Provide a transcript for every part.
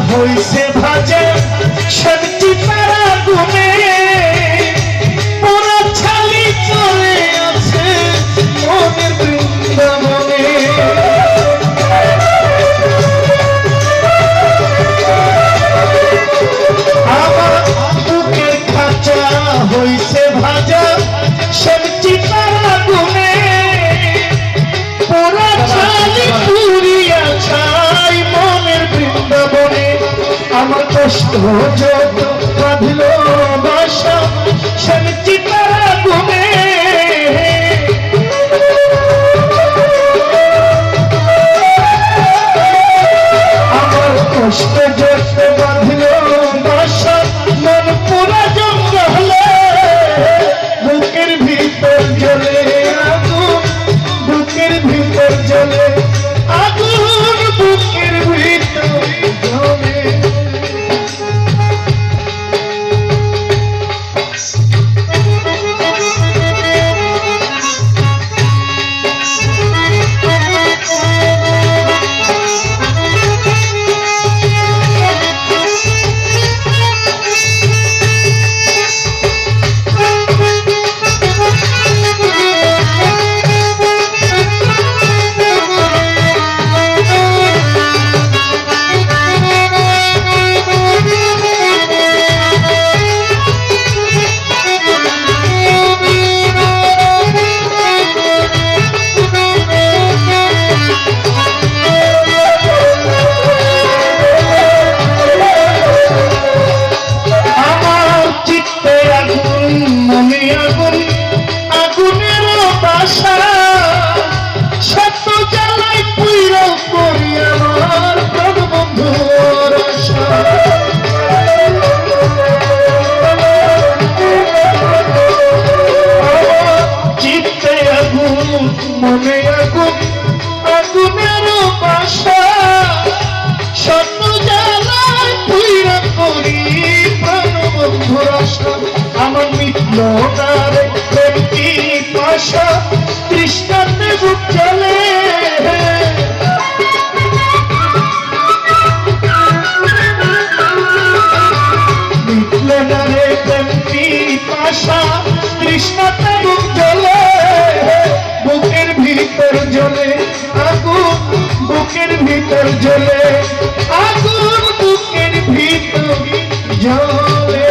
হইছে ভাজা সবজি তারা গুনে পুরা ছালি চলে আছে মনের বৃন্দাবনে। আমার বুকের খাঁচা হইছে ভাজা সবজি তারা গুনে পুরা ছালি পুরিয়া ছাই মনের বৃন্দাবনে। আমার কষ্ট যত বাঁধল বাসা সবজি তারা গুনে আমার কষ্ট যত বাঁধল বাসা মন পুরা জঙ্গলে বুকের ভিতর জ্বলে আগুন বুকের ভিতর জ্বলে আগুন বুকের ভিতর জ্বলে। মনে আগুন আগুনের বাসা শত জ্বালায় পুইরা করি প্রাণবন্ধুর আশা। আমার মিটল না রে প্রেমটি পাশা তৃষ্ণাতে বুক জ্বলে মিটল না রে প্রেমটি পাশা তৃষ্ণাতে বুক জ্বলে বুকের ভিতর জ্বলে আগুন বুকের ভিতর জ্বলে আগুন বুকের ভিতর জ্বলে।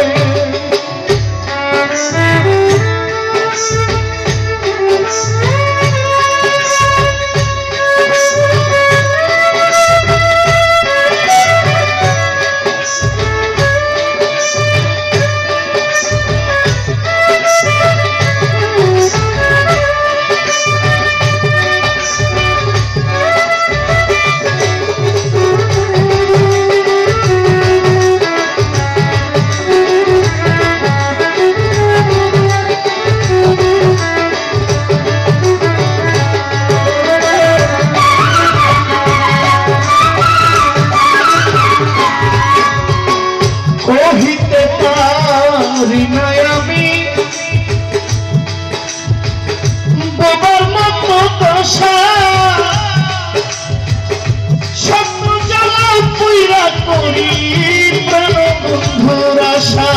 কহিতে পারি না আমি বাবার মতো দশা স্বপ্ন জ্বালা পুইরা করি প্রাণবন্ধুর আশা।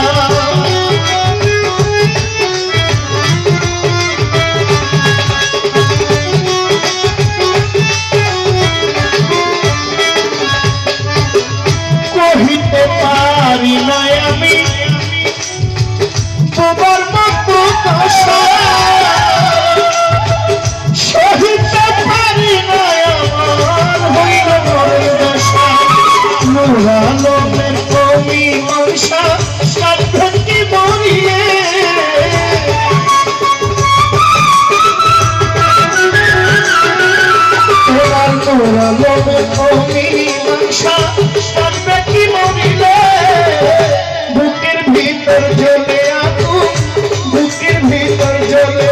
নুরালমের কমি মনসা সাধনকে মরিয়ে তোমার নুরালমের কমি মনসা সাধনকে মরিলে বুকের ভিতর জ্বলে আগুন বুকের ভিতর জ্বলে